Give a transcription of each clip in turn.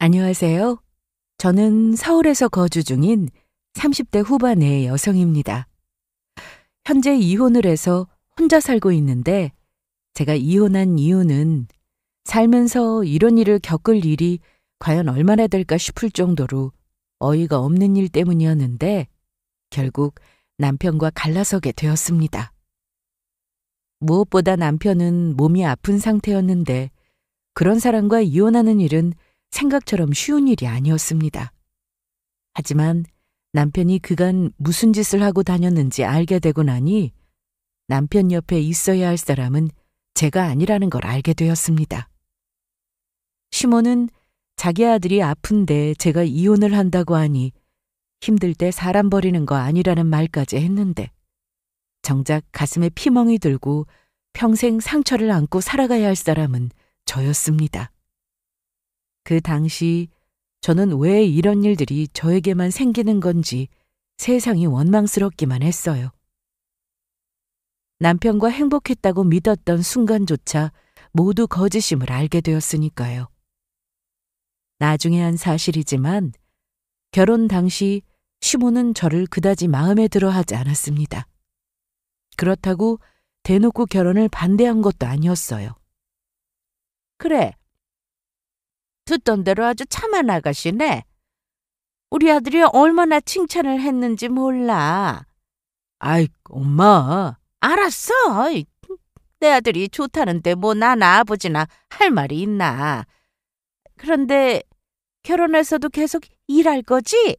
안녕하세요. 저는 서울에서 거주 중인 30대 후반의 여성입니다. 현재 이혼을 해서 혼자 살고 있는데 제가 이혼한 이유는 살면서 이런 일을 겪을 일이 과연 얼마나 될까 싶을 정도로 어이가 없는 일 때문이었는데 결국 남편과 갈라서게 되었습니다. 무엇보다 남편은 몸이 아픈 상태였는데 그런 사람과 이혼하는 일은 생각처럼 쉬운 일이 아니었습니다. 하지만 남편이 그간 무슨 짓을 하고 다녔는지 알게 되고 나니 남편 옆에 있어야 할 사람은 제가 아니라는 걸 알게 되었습니다. 시모는 자기 아들이 아픈데 제가 이혼을 한다고 하니 힘들 때 사람 버리는 거 아니라는 말까지 했는데 정작 가슴에 피멍이 들고 평생 상처를 안고 살아가야 할 사람은 저였습니다. 그 당시 저는 왜 이런 일들이 저에게만 생기는 건지 세상이 원망스럽기만 했어요. 남편과 행복했다고 믿었던 순간조차 모두 거짓임을 알게 되었으니까요. 나중에 한 사실이지만 결혼 당시 시모는 저를 그다지 마음에 들어 하지 않았습니다. 그렇다고 대놓고 결혼을 반대한 것도 아니었어요. 그래. 듣던 대로 아주 참한 아가씨네. 우리 아들이 얼마나 칭찬을 했는지 몰라. 아이, 엄마. 알았어. 내 아들이 좋다는데 뭐 나나 아버지나 할 말이 있나. 그런데 결혼해서도 계속 일할 거지?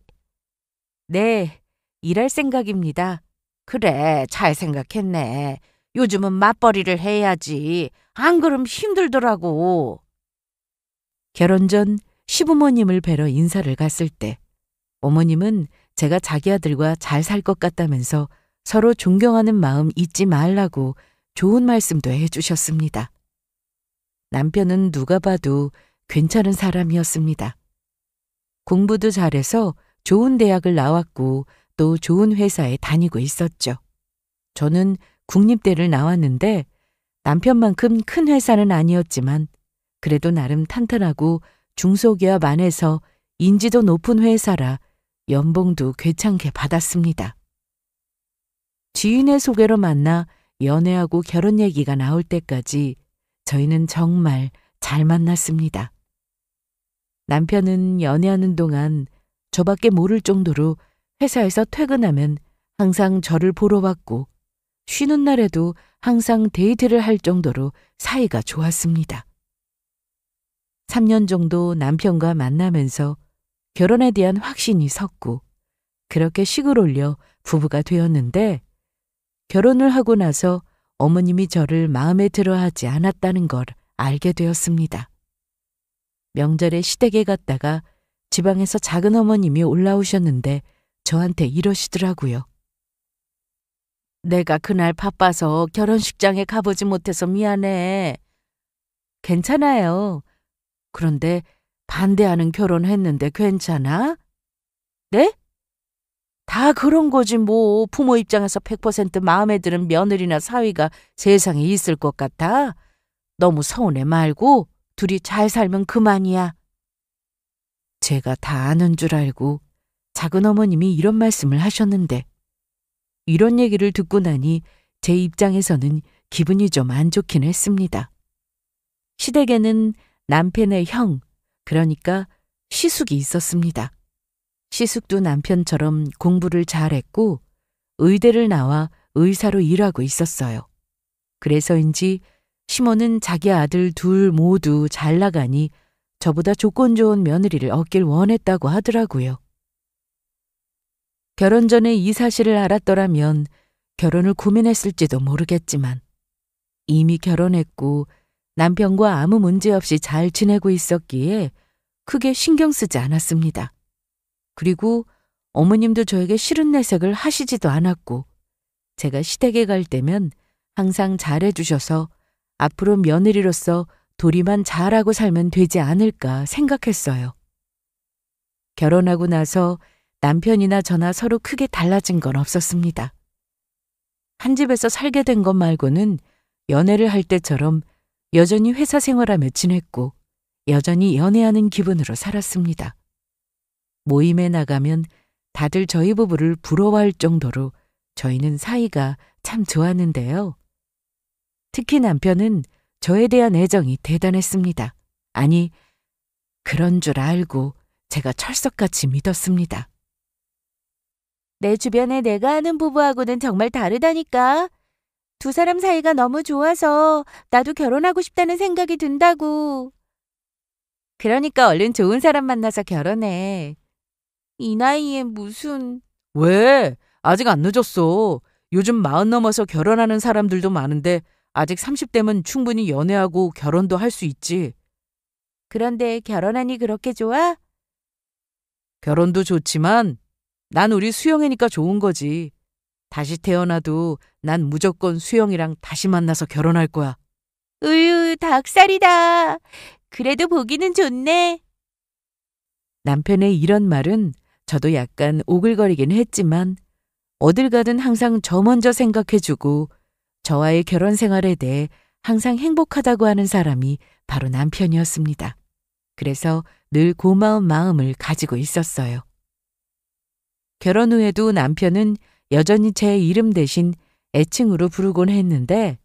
네, 일할 생각입니다. 그래, 잘 생각했네. 요즘은 맞벌이를 해야지. 안 그럼 힘들더라고. 결혼 전 시부모님을 뵈러 인사를 갔을 때 어머님은 제가 자기 아들과 잘 살 것 같다면서 서로 존경하는 마음 잊지 말라고 좋은 말씀도 해주셨습니다. 남편은 누가 봐도 괜찮은 사람이었습니다. 공부도 잘해서 좋은 대학을 나왔고 또 좋은 회사에 다니고 있었죠. 저는 국립대를 나왔는데 남편만큼 큰 회사는 아니었지만 그래도 나름 탄탄하고 중소기업 안에서 인지도 높은 회사라 연봉도 괜찮게 받았습니다. 지인의 소개로 만나 연애하고 결혼 얘기가 나올 때까지 저희는 정말 잘 만났습니다. 남편은 연애하는 동안 저밖에 모를 정도로 회사에서 퇴근하면 항상 저를 보러 왔고 쉬는 날에도 항상 데이트를 할 정도로 사이가 좋았습니다. 3년 정도 남편과 만나면서 결혼에 대한 확신이 섰고 그렇게 식을 올려 부부가 되었는데 결혼을 하고 나서 어머님이 저를 마음에 들어 하지 않았다는 걸 알게 되었습니다. 명절에 시댁에 갔다가 지방에서 작은 어머님이 올라오셨는데 저한테 이러시더라고요. 내가 그날 바빠서 결혼식장에 가보지 못해서 미안해. 괜찮아요. 그런데 반대하는 결혼했는데 괜찮아? 네? 다 그런 거지 뭐. 부모 입장에서 100% 마음에 드는 며느리나 사위가 세상에 있을 것 같아? 너무 서운해 말고 둘이 잘 살면 그만이야. 제가 다 아는 줄 알고 작은 어머님이 이런 말씀을 하셨는데 이런 얘기를 듣고 나니 제 입장에서는 기분이 좀 안 좋긴 했습니다. 시댁에는 남편의 형, 그러니까 시숙이 있었습니다. 시숙도 남편처럼 공부를 잘했고 의대를 나와 의사로 일하고 있었어요. 그래서인지 시모는 자기 아들 둘 모두 잘 나가니 저보다 조건 좋은 며느리를 얻길 원했다고 하더라고요. 결혼 전에 이 사실을 알았더라면 결혼을 고민했을지도 모르겠지만 이미 결혼했고 남편과 아무 문제 없이 잘 지내고 있었기에 크게 신경 쓰지 않았습니다. 그리고 어머님도 저에게 싫은 내색을 하시지도 않았고 제가 시댁에 갈 때면 항상 잘해주셔서 앞으로 며느리로서 도리만 잘하고 살면 되지 않을까 생각했어요. 결혼하고 나서 남편이나 저나 서로 크게 달라진 건 없었습니다. 한 집에서 살게 된 것 말고는 연애를 할 때처럼 여전히 회사 생활하며 지냈고 여전히 연애하는 기분으로 살았습니다. 모임에 나가면 다들 저희 부부를 부러워할 정도로 저희는 사이가 참 좋았는데요. 특히 남편은 저에 대한 애정이 대단했습니다. 아니, 그런 줄 알고 제가 철석같이 믿었습니다. 내 주변에 내가 아는 부부하고는 정말 다르다니까. 두 사람 사이가 너무 좋아서 나도 결혼하고 싶다는 생각이 든다고. 그러니까 얼른 좋은 사람 만나서 결혼해. 이 나이에 무슨... 왜? 아직 안 늦었어. 요즘 40 넘어서 결혼하는 사람들도 많은데 아직 30대면 충분히 연애하고 결혼도 할 수 있지. 그런데 결혼하니 그렇게 좋아? 결혼도 좋지만 난 우리 수영이니까 좋은 거지. 다시 태어나도 난 무조건 수영이랑 다시 만나서 결혼할 거야. 으유, 닭살이다. 그래도 보기는 좋네. 남편의 이런 말은 저도 약간 오글거리긴 했지만 어딜 가든 항상 저 먼저 생각해주고 저와의 결혼 생활에 대해 항상 행복하다고 하는 사람이 바로 남편이었습니다. 그래서 늘 고마운 마음을 가지고 있었어요. 결혼 후에도 남편은 여전히 제 이름 대신 애칭으로 부르곤 했는데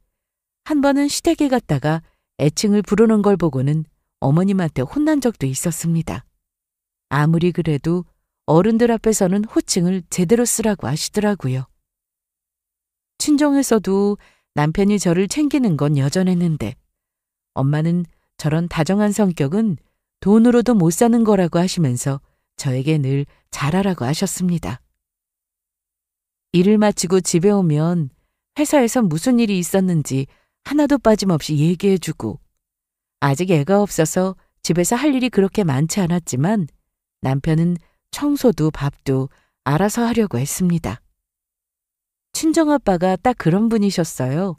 한 번은 시댁에 갔다가 애칭을 부르는 걸 보고는 어머님한테 혼난 적도 있었습니다. 아무리 그래도 어른들 앞에서는 호칭을 제대로 쓰라고 하시더라고요. 친정에서도 남편이 저를 챙기는 건 여전했는데 엄마는 저런 다정한 성격은 돈으로도 못 사는 거라고 하시면서 저에게 늘 잘하라고 하셨습니다. 일을 마치고 집에 오면 회사에서 무슨 일이 있었는지 하나도 빠짐없이 얘기해주고 아직 애가 없어서 집에서 할 일이 그렇게 많지 않았지만 남편은 청소도 밥도 알아서 하려고 했습니다. 친정아빠가 딱 그런 분이셨어요.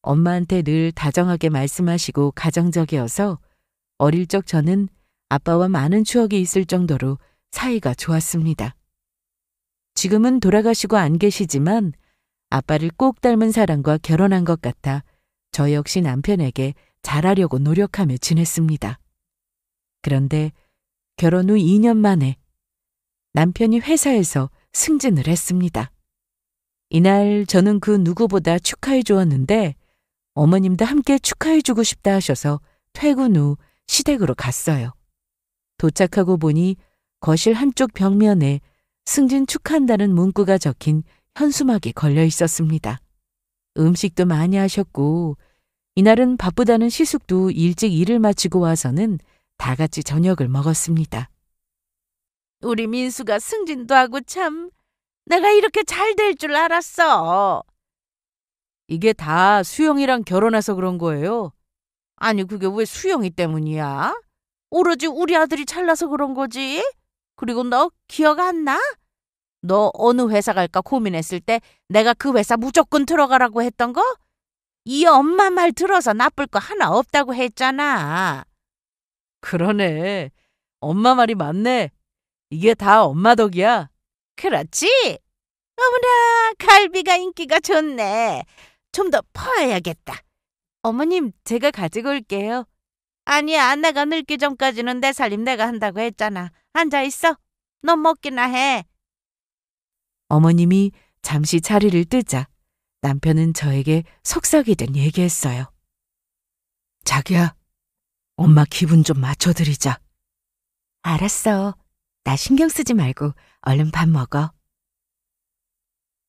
엄마한테 늘 다정하게 말씀하시고 가정적이어서 어릴 적 저는 아빠와 많은 추억이 있을 정도로 사이가 좋았습니다. 지금은 돌아가시고 안 계시지만 아빠를 꼭 닮은 사람과 결혼한 것 같아 저 역시 남편에게 잘하려고 노력하며 지냈습니다. 그런데 결혼 후 2년 만에 남편이 회사에서 승진을 했습니다. 이날 저는 그 누구보다 축하해 주었는데 어머님도 함께 축하해 주고 싶다 하셔서 퇴근 후 시댁으로 갔어요. 도착하고 보니 거실 한쪽 벽면에 승진 축하한다는 문구가 적힌 현수막이 걸려 있었습니다. 음식도 많이 하셨고 이날은 바쁘다는 시숙도 일찍 일을 마치고 와서는 다 같이 저녁을 먹었습니다. 우리 민수가 승진도 하고 참 내가 이렇게 잘 될 줄 알았어. 이게 다 수영이랑 결혼해서 그런 거예요? 아니 그게 왜 수영이 때문이야? 오로지 우리 아들이 잘나서 그런 거지? 그리고 너 기억 안 나? 너 어느 회사 갈까 고민했을 때 내가 그 회사 무조건 들어가라고 했던 거? 이 엄마 말 들어서 나쁠 거 하나 없다고 했잖아. 그러네. 엄마 말이 맞네. 이게 다 엄마 덕이야. 그렇지? 어머나, 갈비가 인기가 좋네. 좀 더 퍼야겠다. 어머님, 제가 가지고 올게요. 아니야, 내가 늙기 전까지는 내 살림 내가 한다고 했잖아. 앉아있어. 넌 먹기나 해. 어머님이 잠시 자리를 뜨자 남편은 저에게 속삭이듯 얘기했어요. 자기야, 엄마 기분 좀 맞춰드리자. 알았어. 나 신경 쓰지 말고 얼른 밥 먹어.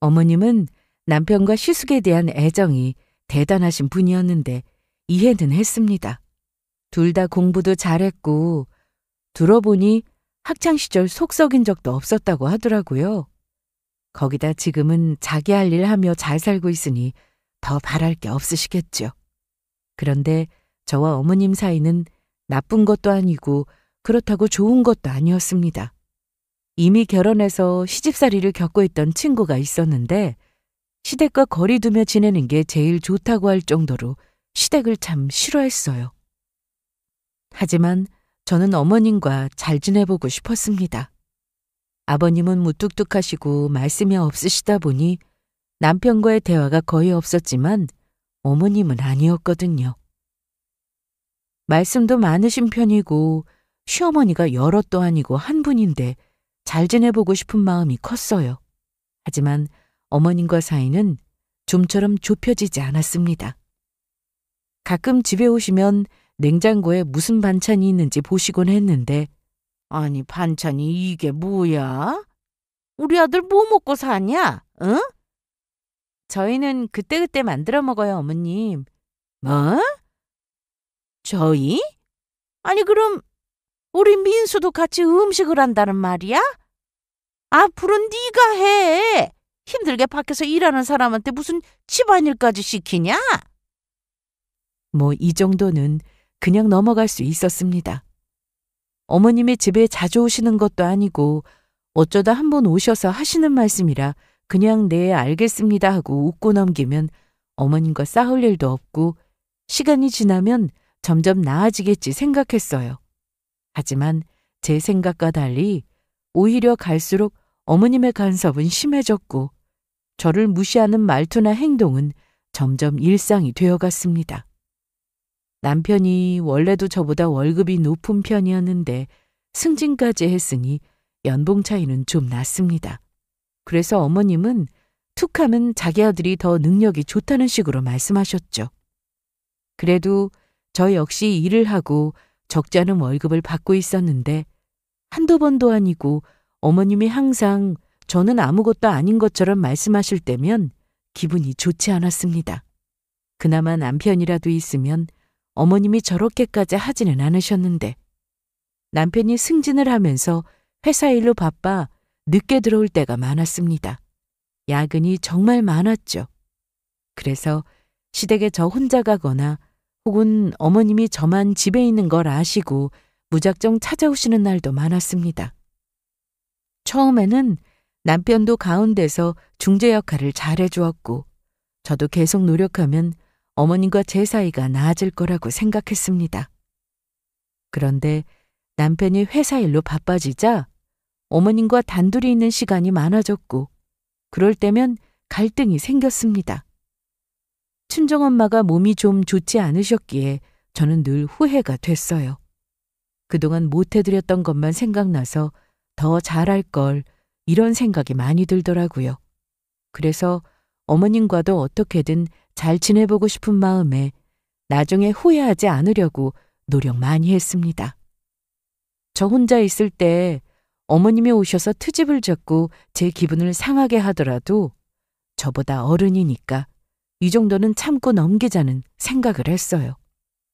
어머님은 남편과 시숙에 대한 애정이 대단하신 분이었는데 이해는 했습니다. 둘 다 공부도 잘했고 들어보니 학창시절 속 썩인 적도 없었다고 하더라고요. 거기다 지금은 자기 할 일 하며 잘 살고 있으니 더 바랄 게 없으시겠죠. 그런데 저와 어머님 사이는 나쁜 것도 아니고 그렇다고 좋은 것도 아니었습니다. 이미 결혼해서 시집살이를 겪고 있던 친구가 있었는데 시댁과 거리 두며 지내는 게 제일 좋다고 할 정도로 시댁을 참 싫어했어요. 하지만 저는 어머님과 잘 지내보고 싶었습니다. 아버님은 무뚝뚝하시고 말씀이 없으시다 보니 남편과의 대화가 거의 없었지만 어머님은 아니었거든요. 말씀도 많으신 편이고 시어머니가 여럿도 아니고 한 분인데 잘 지내보고 싶은 마음이 컸어요. 하지만 어머님과 사이는 좀처럼 좁혀지지 않았습니다. 가끔 집에 오시면 냉장고에 무슨 반찬이 있는지 보시곤 했는데 아니 반찬이 이게 뭐야? 우리 아들 뭐 먹고 사냐? 응? 저희는 그때그때 만들어 먹어요, 어머님. 뭐? 저희? 아니 그럼 우리 민수도 같이 음식을 한다는 말이야? 앞으로 네가 해. 힘들게 밖에서 일하는 사람한테 무슨 집안일까지 시키냐? 뭐 이 정도는 그냥 넘어갈 수 있었습니다. 어머님이 집에 자주 오시는 것도 아니고 어쩌다 한번 오셔서 하시는 말씀이라 그냥 네 알겠습니다 하고 웃고 넘기면 어머님과 싸울 일도 없고 시간이 지나면 점점 나아지겠지 생각했어요. 하지만 제 생각과 달리 오히려 갈수록 어머님의 간섭은 심해졌고 저를 무시하는 말투나 행동은 점점 일상이 되어갔습니다. 남편이 원래도 저보다 월급이 높은 편이었는데 승진까지 했으니 연봉 차이는 좀 났습니다. 그래서 어머님은 툭하면 자기 아들이 더 능력이 좋다는 식으로 말씀하셨죠. 그래도 저 역시 일을 하고 적지 않은 월급을 받고 있었는데 한두 번도 아니고 어머님이 항상 저는 아무것도 아닌 것처럼 말씀하실 때면 기분이 좋지 않았습니다. 그나마 남편이라도 있으면 어머님이 저렇게까지 하지는 않으셨는데 남편이 승진을 하면서 회사 일로 바빠 늦게 들어올 때가 많았습니다. 야근이 정말 많았죠. 그래서 시댁에 저 혼자 가거나 혹은 어머님이 저만 집에 있는 걸 아시고 무작정 찾아오시는 날도 많았습니다. 처음에는 남편도 가운데서 중재 역할을 잘해주었고 저도 계속 노력하면 어머님과 제 사이가 나아질 거라고 생각했습니다. 그런데 남편이 회사 일로 바빠지자 어머님과 단둘이 있는 시간이 많아졌고 그럴 때면 갈등이 생겼습니다. 친정엄마가 몸이 좀 좋지 않으셨기에 저는 늘 후회가 됐어요. 그동안 못해드렸던 것만 생각나서 더 잘할 걸 이런 생각이 많이 들더라고요. 그래서 어머님과도 어떻게든 잘 지내보고 싶은 마음에 나중에 후회하지 않으려고 노력 많이 했습니다. 저 혼자 있을 때 어머님이 오셔서 트집을 잡고 제 기분을 상하게 하더라도 저보다 어른이니까 이 정도는 참고 넘기자는 생각을 했어요.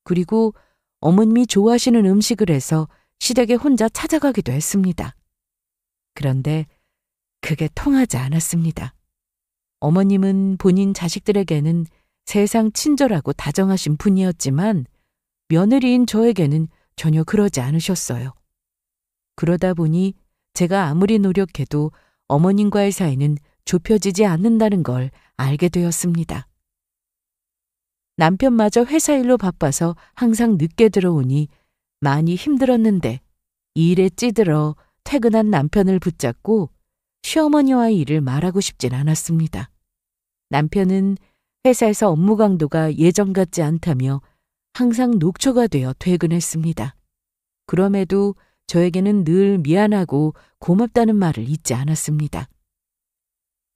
그리고 어머님이 좋아하시는 음식을 해서 시댁에 혼자 찾아가기도 했습니다. 그런데 그게 통하지 않았습니다. 어머님은 본인 자식들에게는 세상 친절하고 다정하신 분이었지만 며느리인 저에게는 전혀 그러지 않으셨어요. 그러다 보니 제가 아무리 노력해도 어머님과의 사이는 좁혀지지 않는다는 걸 알게 되었습니다. 남편마저 회사 일로 바빠서 항상 늦게 들어오니 많이 힘들었는데 일에 찌들어 퇴근한 남편을 붙잡고 시어머니와의 일을 말하고 싶진 않았습니다. 남편은 회사에서 업무 강도가 예전 같지 않다며 항상 녹초가 되어 퇴근했습니다. 그럼에도 저에게는 늘 미안하고 고맙다는 말을 잊지 않았습니다.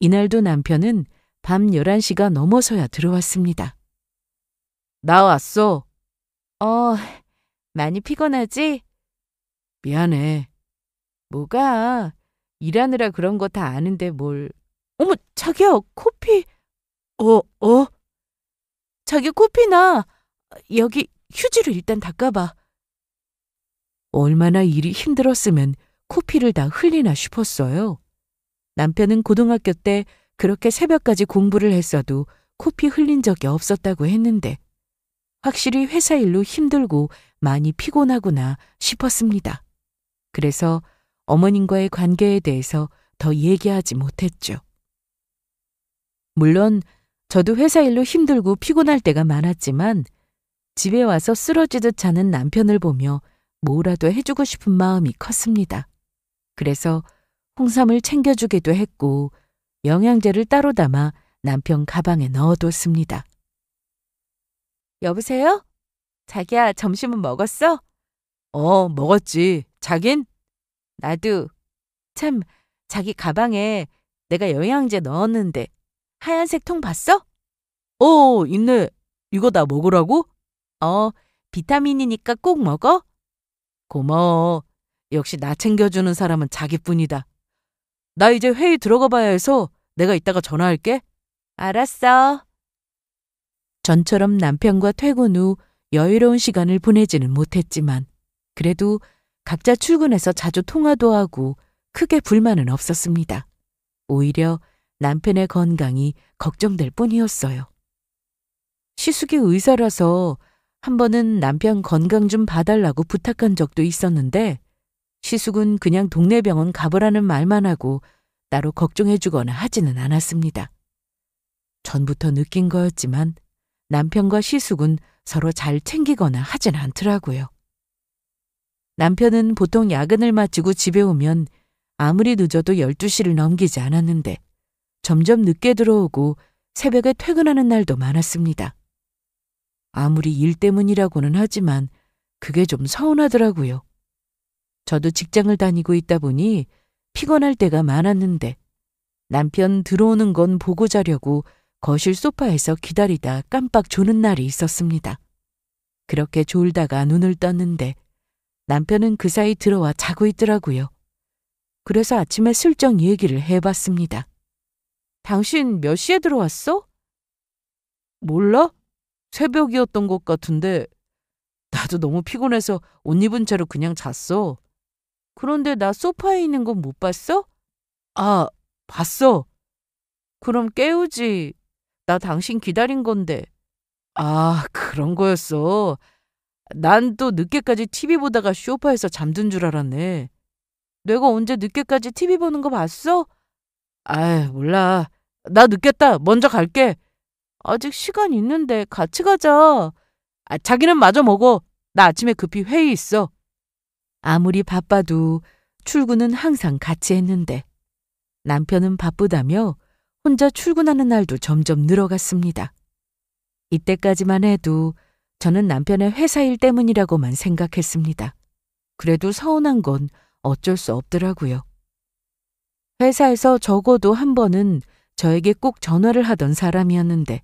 이날도 남편은 밤 11시가 넘어서야 들어왔습니다. 나왔어. 많이 피곤하지? 미안해. 뭐가? 일하느라 그런 거 다 아는데 뭘. 어머, 자기야, 코피. 자기 코피 나. 여기 휴지로 일단 닦아봐. 얼마나 일이 힘들었으면 코피를 다 흘리나 싶었어요. 남편은 고등학교 때 그렇게 새벽까지 공부를 했어도 코피 흘린 적이 없었다고 했는데 확실히 회사 일로 힘들고 많이 피곤하구나 싶었습니다. 그래서 어머님과의 관계에 대해서 더 얘기하지 못했죠. 물론 저도 회사 일로 힘들고 피곤할 때가 많았지만 집에 와서 쓰러지듯 자는 남편을 보며 뭐라도 해주고 싶은 마음이 컸습니다. 그래서 홍삼을 챙겨주기도 했고 영양제를 따로 담아 남편 가방에 넣어뒀습니다. 여보세요? 자기야, 점심은 먹었어? 먹었지. 자긴? 나도. 참, 자기 가방에 내가 영양제 넣었는데 하얀색 통 봤어? 있네. 이거 나 먹으라고? 어, 비타민이니까 꼭 먹어? 고마워. 역시 나 챙겨주는 사람은 자기뿐이다. 나 이제 회의 들어가 봐야 해서 내가 이따가 전화할게. 알았어. 전처럼 남편과 퇴근 후 여유로운 시간을 보내지는 못했지만 그래도 각자 출근해서 자주 통화도 하고 크게 불만은 없었습니다. 오히려 남편의 건강이 걱정될 뿐이었어요. 시숙이 의사라서 한 번은 남편 건강 좀 봐달라고 부탁한 적도 있었는데 시숙은 그냥 동네 병원 가보라는 말만 하고 따로 걱정해주거나 하지는 않았습니다. 전부터 느낀 거였지만 남편과 시숙은 서로 잘 챙기거나 하진 않더라고요. 남편은 보통 야근을 마치고 집에 오면 아무리 늦어도 12시를 넘기지 않았는데 점점 늦게 들어오고 새벽에 퇴근하는 날도 많았습니다. 아무리 일 때문이라고는 하지만 그게 좀 서운하더라고요. 저도 직장을 다니고 있다 보니 피곤할 때가 많았는데 남편 들어오는 건 보고 자려고 거실 소파에서 기다리다 깜빡 조는 날이 있었습니다. 그렇게 졸다가 눈을 떴는데 남편은 그 사이 들어와 자고 있더라고요. 그래서 아침에 슬쩍 얘기를 해봤습니다. 당신 몇 시에 들어왔어? 몰라? 새벽이었던 것 같은데 나도 너무 피곤해서 옷 입은 채로 그냥 잤어. 그런데 나 소파에 있는 건 못 봤어? 아, 봤어. 그럼 깨우지. 나 당신 기다린 건데. 아, 그런 거였어. 난 또 늦게까지 TV 보다가 소파에서 잠든 줄 알았네. 내가 언제 늦게까지 TV 보는 거 봤어? 아이, 몰라. 나 늦겠다. 먼저 갈게. 아직 시간 있는데 같이 가자. 자기는 마저 먹어. 나 아침에 급히 회의 있어. 아무리 바빠도 출근은 항상 같이 했는데 남편은 바쁘다며 혼자 출근하는 날도 점점 늘어갔습니다. 이때까지만 해도 저는 남편의 회사 일 때문이라고만 생각했습니다. 그래도 서운한 건 어쩔 수 없더라고요. 회사에서 적어도 한 번은 저에게 꼭 전화를 하던 사람이었는데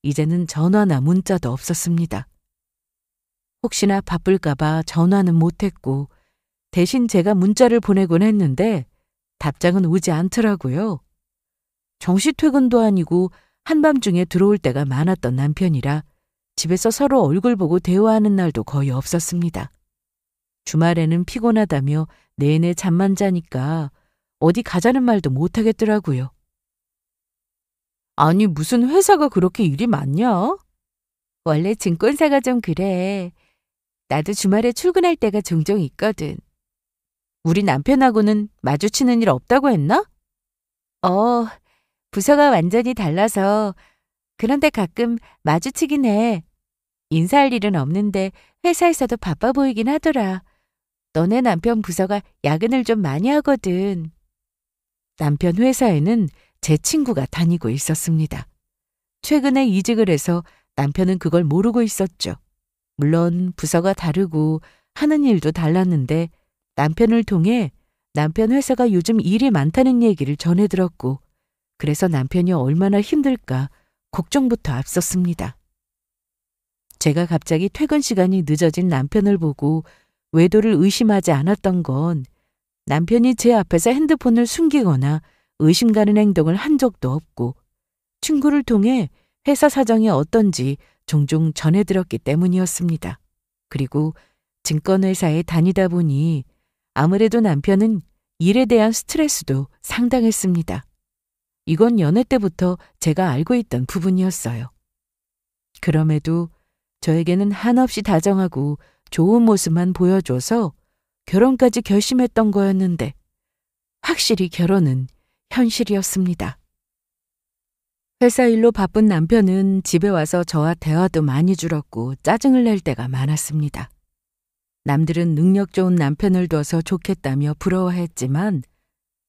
이제는 전화나 문자도 없었습니다. 혹시나 바쁠까봐 전화는 못했고 대신 제가 문자를 보내곤 했는데 답장은 오지 않더라고요. 정시 퇴근도 아니고 한밤중에 들어올 때가 많았던 남편이라 집에서 서로 얼굴 보고 대화하는 날도 거의 없었습니다. 주말에는 피곤하다며 내내 잠만 자니까 어디 가자는 말도 못하겠더라고요. 아니, 무슨 회사가 그렇게 일이 많냐? 원래 증권사가 좀 그래. 나도 주말에 출근할 때가 종종 있거든. 우리 남편하고는 마주치는 일 없다고 했나? 부서가 완전히 달라서 그런데 가끔 마주치긴 해. 인사할 일은 없는데 회사에서도 바빠 보이긴 하더라. 너네 남편 부서가 야근을 좀 많이 하거든. 남편 회사에는 제 친구가 다니고 있었습니다. 최근에 이직을 해서 남편은 그걸 모르고 있었죠. 물론 부서가 다르고 하는 일도 달랐는데 남편을 통해 남편 회사가 요즘 일이 많다는 얘기를 전해 들었고 그래서 남편이 얼마나 힘들까 걱정부터 앞섰습니다. 제가 갑자기 퇴근 시간이 늦어진 남편을 보고 외도를 의심하지 않았던 건 남편이 제 앞에서 핸드폰을 숨기거나 의심 가는 행동을 한 적도 없고 친구를 통해 회사 사정이 어떤지 종종 전해 들었기 때문이었습니다. 그리고 증권회사에 다니다 보니 아무래도 남편은 일에 대한 스트레스도 상당했습니다. 이건 연애 때부터 제가 알고 있던 부분이었어요. 그럼에도 저에게는 한없이 다정하고 좋은 모습만 보여줘서 결혼까지 결심했던 거였는데 확실히 결혼은 현실이었습니다. 회사 일로 바쁜 남편은 집에 와서 저와 대화도 많이 줄었고 짜증을 낼 때가 많았습니다. 남들은 능력 좋은 남편을 둬서 좋겠다며 부러워했지만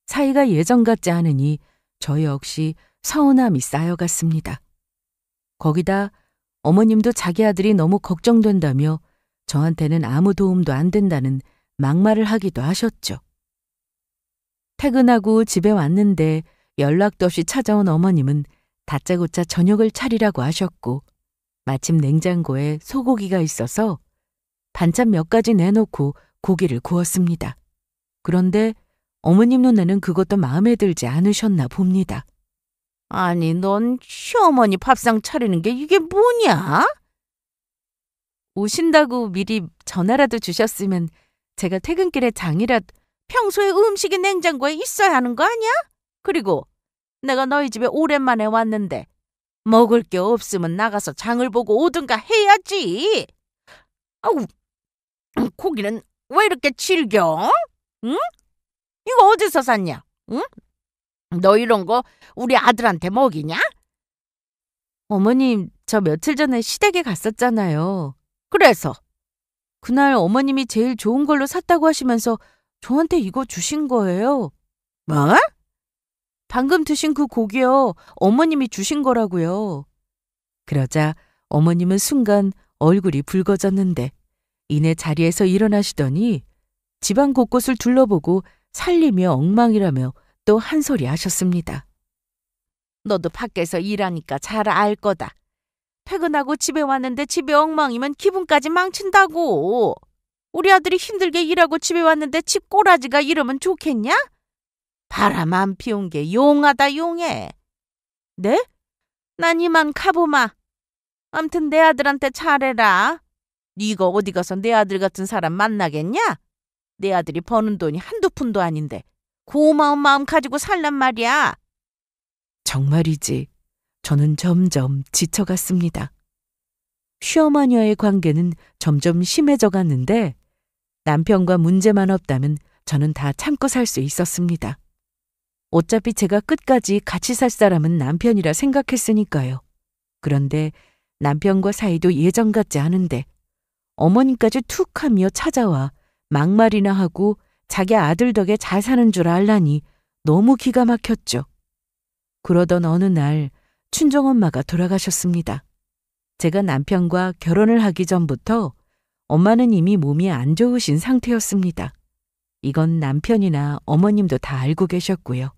사이가 예전 같지 않으니 저 역시 서운함이 쌓여갔습니다. 거기다 어머님도 자기 아들이 너무 걱정된다며 저한테는 아무 도움도 안 된다는 막말을 하기도 하셨죠. 퇴근하고 집에 왔는데 연락도 없이 찾아온 어머님은 다짜고짜 저녁을 차리라고 하셨고 마침 냉장고에 소고기가 있어서 반찬 몇 가지 내놓고 고기를 구웠습니다. 그런데 어머님 눈에는 그것도 마음에 들지 않으셨나 봅니다. 아니, 넌 시어머니 밥상 차리는 게 이게 뭐냐? 오신다고 미리 전화라도 주셨으면 제가 퇴근길에 장이라도 평소에 음식이 냉장고에 있어야 하는 거 아니야? 그리고 내가 너희 집에 오랜만에 왔는데 먹을 게 없으면 나가서 장을 보고 오든가 해야지. 아우, 고기는 왜 이렇게 질겨? 응? 이거 어디서 샀냐? 응? 너 이런 거 우리 아들한테 먹이냐? 어머님, 저 며칠 전에 시댁에 갔었잖아요. 그래서? 그날 어머님이 제일 좋은 걸로 샀다고 하시면서 저한테 이거 주신 거예요. 뭐? 방금 드신 그 고기요. 어머님이 주신 거라고요. 그러자 어머님은 순간 얼굴이 붉어졌는데 이내 자리에서 일어나시더니 집안 곳곳을 둘러보고 살림이 엉망이라며 또 한 소리 하셨습니다. 너도 밖에서 일하니까 잘 알 거다. 퇴근하고 집에 왔는데 집이 엉망이면 기분까지 망친다고. 우리 아들이 힘들게 일하고 집에 왔는데 집 꼬라지가 이러면 좋겠냐? 바람 안 피운 게 용하다 용해. 네? 난 이만 가보마. 암튼 내 아들한테 잘해라. 네가 어디 가서 내 아들 같은 사람 만나겠냐? 내 아들이 버는 돈이 한두 푼도 아닌데 고마운 마음 가지고 살란 말이야. 정말이지. 저는 점점 지쳐갔습니다. 시어머니와의 관계는 점점 심해져 갔는데 남편과 문제만 없다면 저는 다 참고 살 수 있었습니다. 어차피 제가 끝까지 같이 살 사람은 남편이라 생각했으니까요. 그런데 남편과 사이도 예전 같지 않은데 어머님까지 툭 하며 찾아와 막말이나 하고 자기 아들 덕에 잘 사는 줄 알라니 너무 기가 막혔죠. 그러던 어느 날 친정엄마가 돌아가셨습니다. 제가 남편과 결혼을 하기 전부터 엄마는 이미 몸이 안 좋으신 상태였습니다. 이건 남편이나 어머님도 다 알고 계셨고요.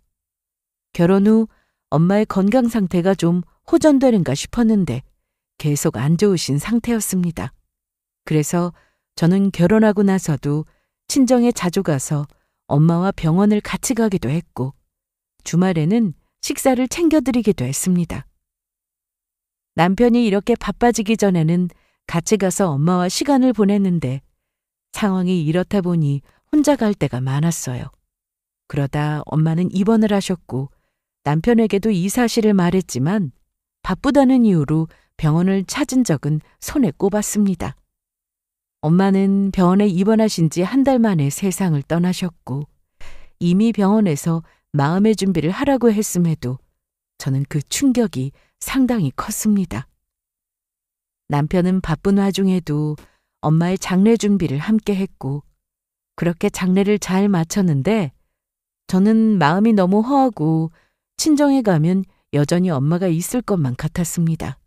결혼 후 엄마의 건강 상태가 좀 호전되는가 싶었는데 계속 안 좋으신 상태였습니다. 그래서 저는 결혼하고 나서도 친정에 자주 가서 엄마와 병원을 같이 가기도 했고 주말에는 식사를 챙겨드리기도 했습니다. 남편이 이렇게 바빠지기 전에는 같이 가서 엄마와 시간을 보냈는데 상황이 이렇다 보니 혼자 갈 때가 많았어요. 그러다 엄마는 입원을 하셨고 남편에게도 이 사실을 말했지만 바쁘다는 이유로 병원을 찾은 적은 손에 꼽았습니다. 엄마는 병원에 입원하신 지 한 달 만에 세상을 떠나셨고 이미 병원에서 마음의 준비를 하라고 했음에도 저는 그 충격이 상당히 컸습니다. 남편은 바쁜 와중에도 엄마의 장례 준비를 함께 했고 그렇게 장례를 잘 마쳤는데 저는 마음이 너무 허하고 친정에 가면 여전히 엄마가 있을 것만 같았습니다.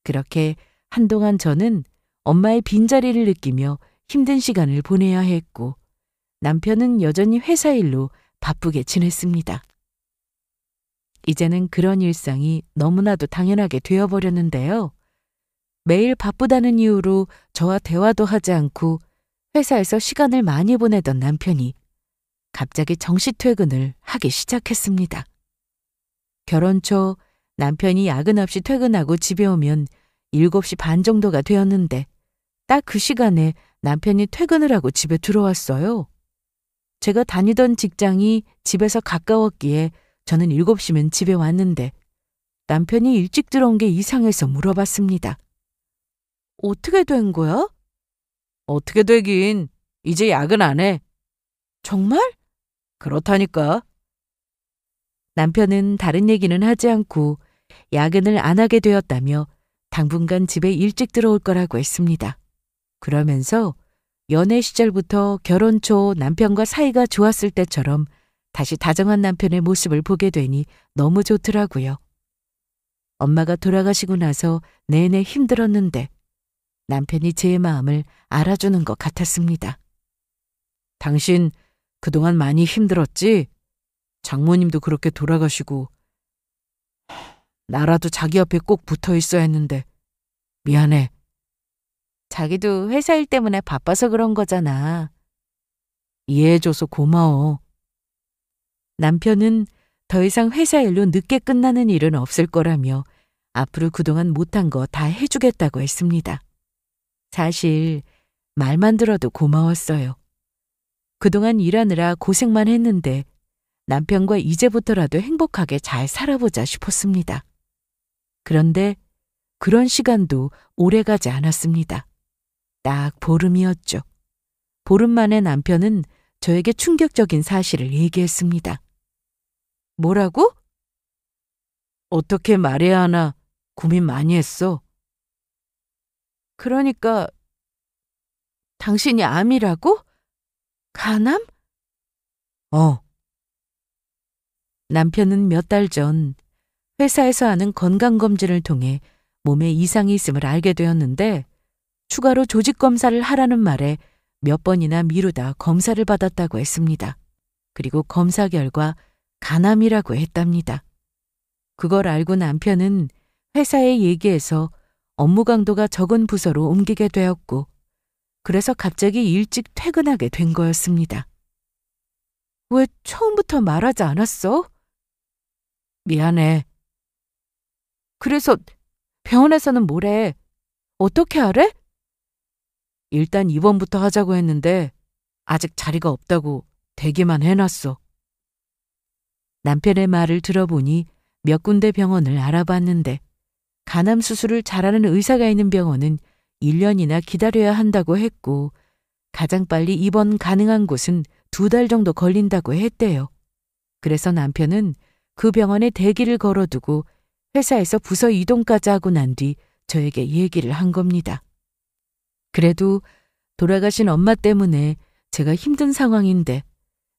그렇게 한동안 저는 엄마의 빈자리를 느끼며 힘든 시간을 보내야 했고 남편은 여전히 회사 일로 바쁘게 지냈습니다. 이제는 그런 일상이 너무나도 당연하게 되어버렸는데요. 매일 바쁘다는 이유로 저와 대화도 하지 않고 회사에서 시간을 많이 보내던 남편이 갑자기 정시 퇴근을 하기 시작했습니다. 결혼 초 남편이 야근 없이 퇴근하고 집에 오면 7시 반 정도가 되었는데 딱 그 시간에 남편이 퇴근을 하고 집에 들어왔어요. 제가 다니던 직장이 집에서 가까웠기에 저는 7시면 집에 왔는데 남편이 일찍 들어온 게 이상해서 물어봤습니다. 어떻게 된 거야? 어떻게 되긴. 이제 야근 안 해. 정말? 그렇다니까. 남편은 다른 얘기는 하지 않고 야근을 안 하게 되었다며 당분간 집에 일찍 들어올 거라고 했습니다. 그러면서 연애 시절부터 결혼 초 남편과 사이가 좋았을 때처럼 다시 다정한 남편의 모습을 보게 되니 너무 좋더라고요. 엄마가 돌아가시고 나서 내내 힘들었는데 남편이 제 마음을 알아주는 것 같았습니다. 당신 그동안 많이 힘들었지? 장모님도 그렇게 돌아가시고 나라도 자기 옆에 꼭 붙어 있어야 했는데 미안해. 자기도 회사 일 때문에 바빠서 그런 거잖아. 이해해줘서 고마워. 남편은 더 이상 회사 일로 늦게 끝나는 일은 없을 거라며 앞으로 그동안 못한 거 다 해주겠다고 했습니다. 사실 말만 들어도 고마웠어요. 그동안 일하느라 고생만 했는데 남편과 이제부터라도 행복하게 잘 살아보자 싶었습니다. 그런데 그런 시간도 오래가지 않았습니다. 딱 보름이었죠. 보름 만에 남편은 저에게 충격적인 사실을 얘기했습니다. 뭐라고? 어떻게 말해야 하나 고민 많이 했어. 그러니까 당신이 암이라고? 간암? 남편은 몇 달 전 회사에서 하는 건강검진을 통해 몸에 이상이 있음을 알게 되었는데 추가로 조직검사를 하라는 말에 몇 번이나 미루다 검사를 받았다고 했습니다. 그리고 검사 결과 간암이라고 했답니다. 그걸 알고 남편은 회사에 얘기해서 업무 강도가 적은 부서로 옮기게 되었고 그래서 갑자기 일찍 퇴근하게 된 거였습니다. 왜 처음부터 말하지 않았어? 미안해. 그래서 병원에서는 뭐래? 어떻게 하래? 일단 입원부터 하자고 했는데 아직 자리가 없다고 대기만 해놨어. 남편의 말을 들어보니 몇 군데 병원을 알아봤는데 간암 수술을 잘하는 의사가 있는 병원은 1년이나 기다려야 한다고 했고 가장 빨리 입원 가능한 곳은 2달 정도 걸린다고 했대요. 그래서 남편은 그 병원에 대기를 걸어두고 회사에서 부서 이동까지 하고 난 뒤 저에게 얘기를 한 겁니다. 그래도 돌아가신 엄마 때문에 제가 힘든 상황인데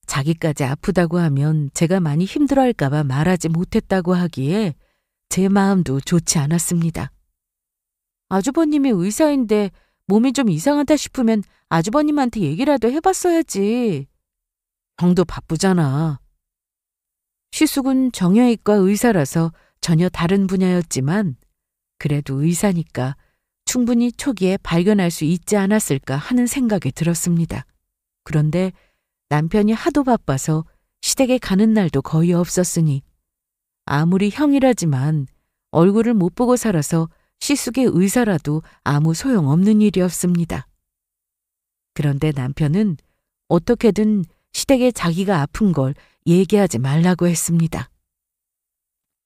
자기까지 아프다고 하면 제가 많이 힘들어할까 봐 말하지 못했다고 하기에 제 마음도 좋지 않았습니다. 아주버님이 의사인데 몸이 좀 이상하다 싶으면 아주버님한테 얘기라도 해봤어야지. 형도 바쁘잖아. 시숙은 정형외과 의사라서 전혀 다른 분야였지만 그래도 의사니까 충분히 초기에 발견할 수 있지 않았을까 하는 생각이 들었습니다. 그런데 남편이 하도 바빠서 시댁에 가는 날도 거의 없었으니 아무리 형이라지만 얼굴을 못 보고 살아서 시숙의 의사라도 아무 소용없는 일이었습니다. 그런데 남편은 어떻게든 시댁에 자기가 아픈 걸 얘기하지 말라고 했습니다.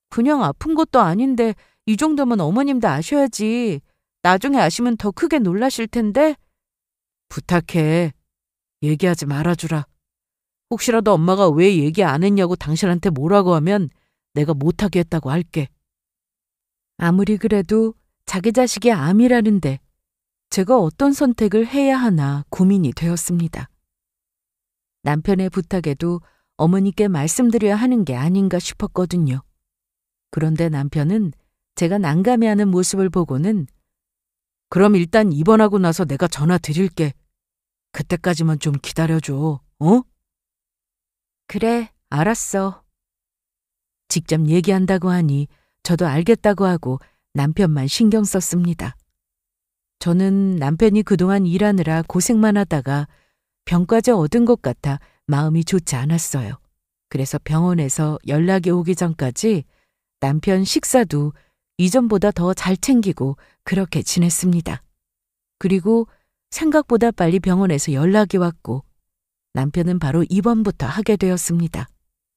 그냥 아픈 것도 아닌데 이 정도면 어머님도 아셔야지. 나중에 아시면 더 크게 놀라실 텐데. 부탁해. 얘기하지 말아주라. 혹시라도 엄마가 왜 얘기 안 했냐고 당신한테 뭐라고 하면 내가 못하게 했다고 할게. 아무리 그래도 자기 자식이 암이라는데 제가 어떤 선택을 해야 하나 고민이 되었습니다. 남편의 부탁에도 어머니께 말씀드려야 하는 게 아닌가 싶었거든요. 그런데 남편은 제가 난감해하는 모습을 보고는 그럼 일단 입원하고 나서 내가 전화 드릴게. 그때까지만 좀 기다려줘. 어? 그래, 알았어. 직접 얘기한다고 하니 저도 알겠다고 하고 남편만 신경 썼습니다. 저는 남편이 그동안 일하느라 고생만 하다가 병까지 얻은 것 같아 마음이 좋지 않았어요. 그래서 병원에서 연락이 오기 전까지 남편 식사도 이전보다 더 잘 챙기고 그렇게 지냈습니다. 그리고 생각보다 빨리 병원에서 연락이 왔고 남편은 바로 입원부터 하게 되었습니다.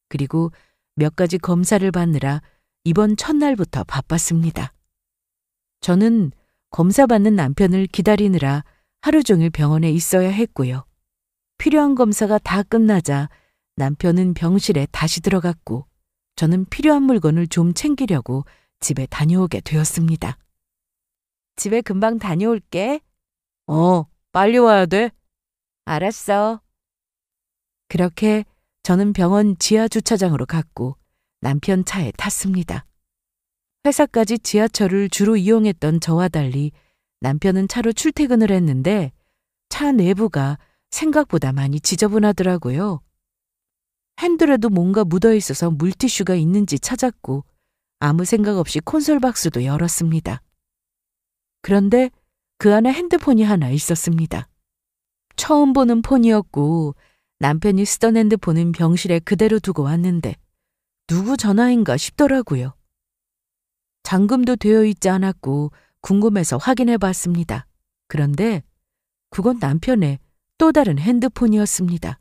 그리고 몇 가지 검사를 받느라 입원 첫날부터 바빴습니다. 저는 검사 받는 남편을 기다리느라 하루 종일 병원에 있어야 했고요. 필요한 검사가 다 끝나자 남편은 병실에 다시 들어갔고 저는 필요한 물건을 좀 챙기려고 집에 다녀오게 되었습니다. 집에 금방 다녀올게. 빨리 와야 돼. 알았어. 그렇게 저는 병원 지하 주차장으로 갔고 남편 차에 탔습니다. 회사까지 지하철을 주로 이용했던 저와 달리 남편은 차로 출퇴근을 했는데 차 내부가 생각보다 많이 지저분하더라고요. 핸들에도 뭔가 묻어 있어서 물티슈가 있는지 찾았고 아무 생각 없이 콘솔 박스도 열었습니다. 그런데 그 안에 핸드폰이 하나 있었습니다. 처음 보는 폰이었고 남편이 쓰던 핸드폰은 병실에 그대로 두고 왔는데 누구 전화인가 싶더라고요. 잠금도 되어 있지 않았고 궁금해서 확인해 봤습니다. 그런데 그건 남편의 또 다른 핸드폰이었습니다.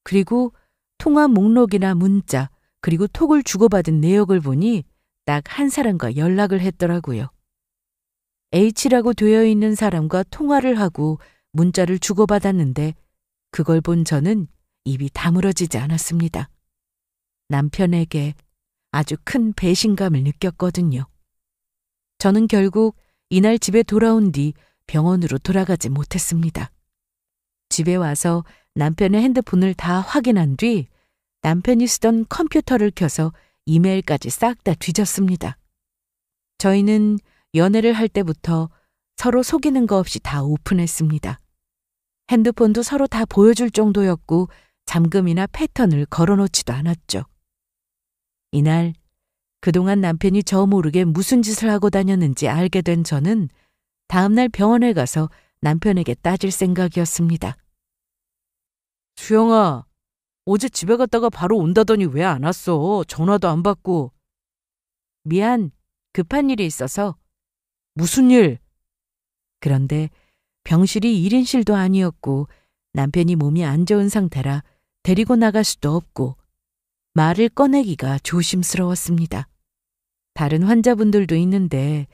그리고 통화 목록이나 문자 그리고 톡을 주고받은 내역을 보니 딱 한 사람과 연락을 했더라고요. H라고 되어 있는 사람과 통화를 하고 문자를 주고받았는데 그걸 본 저는 입이 다물어지지 않았습니다. 남편에게 아주 큰 배신감을 느꼈거든요. 저는 결국 이날 집에 돌아온 뒤 병원으로 돌아가지 못했습니다. 집에 와서 남편의 핸드폰을 다 확인한 뒤 남편이 쓰던 컴퓨터를 켜서 이메일까지 싹 다 뒤졌습니다. 저희는 연애를 할 때부터 서로 속이는 거 없이 다 오픈했습니다. 핸드폰도 서로 다 보여줄 정도였고 잠금이나 패턴을 걸어놓지도 않았죠. 이날 그동안 남편이 저 모르게 무슨 짓을 하고 다녔는지 알게 된 저는 다음날 병원에 가서 남편에게 따질 생각이었습니다. 수영아, 어제 집에 갔다가 바로 온다더니 왜 안 왔어? 전화도 안 받고. 미안, 급한 일이 있어서. 무슨 일? 그런데 병실이 1인실도 아니었고 남편이 몸이 안 좋은 상태라 데리고 나갈 수도 없고 말을 꺼내기가 조심스러웠습니다. 다른 환자분들도 있는데